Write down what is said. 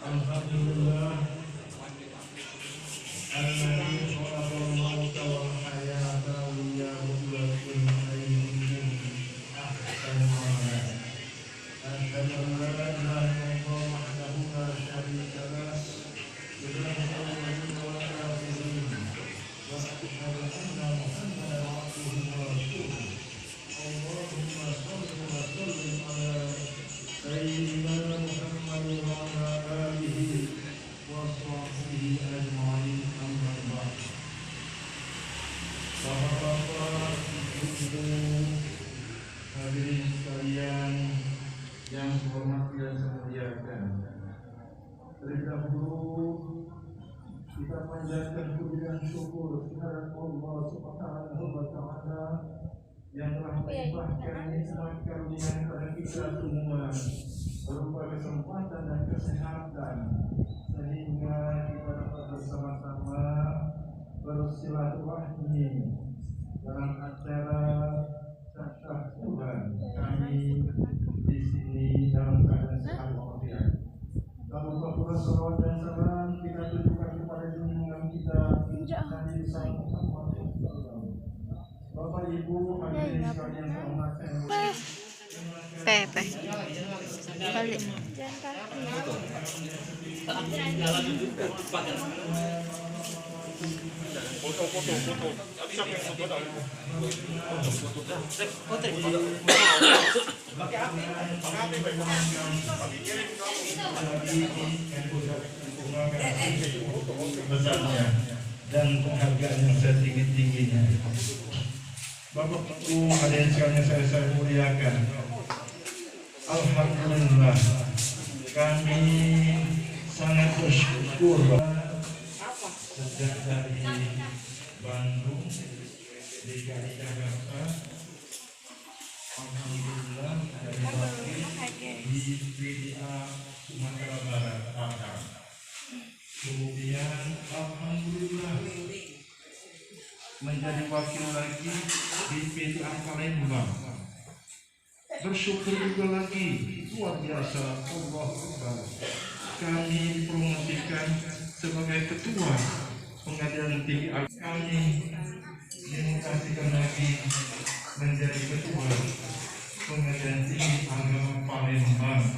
Alhamdulillah alladzi khalaqal mauta wal hayata liyabluwakum ayyukum ahsanu amala. Asyhadu an la ilaha illallah wahdahu la syarika lah wa asyhadu anna Muhammadan abduhu wa rasuluh. Allahumma shalli wa sallim ala sayyidina Muhammad wa ala alihi wa sahbihi ajma'in, amma ba'd. Bapak-bapak, ibu-ibu, hadirin sekalian yang hormat dan saya muliakan. Terlebih dahulu kita panjatkan puji dan syukur kepada Allah Subhanahu wa taala yang telah melimpahkan nikmat karunia kepada kita semua berupa kesempatan dan kesehatan sehingga kita dapat bersama-sama bersilaturahmi dalam acara syah Tuhan kami di sini dalam keadaan sehat walafiat. Lalu pula salawat dan salam kita tujukan kepada junjungan kita Nabi Muhammad SAW. Bapak Ibu hadirin sekalian yang hormat dan Pepe balik besarnya dan penghargaan yang setinggi-tingginya. Bapak Ibu hadirin sekalian saya muliakan. Alhamdulillah kami sangat bersyukur sejak dari Bandung DKI Jakarta, alhamdulillah dari wakil di PDA Sumatera Barat Akar. Kemudian alhamdulillah menjadi wakil lagi di PDA Palembang. Bersyukur juga lagi, luar biasa, Allah Akbar. Kami dipromosikan sebagai ketua pengadilan tinggi agama. Kami dimutasikan lagi menjadi ketua pengadilan tinggi agama Palembang.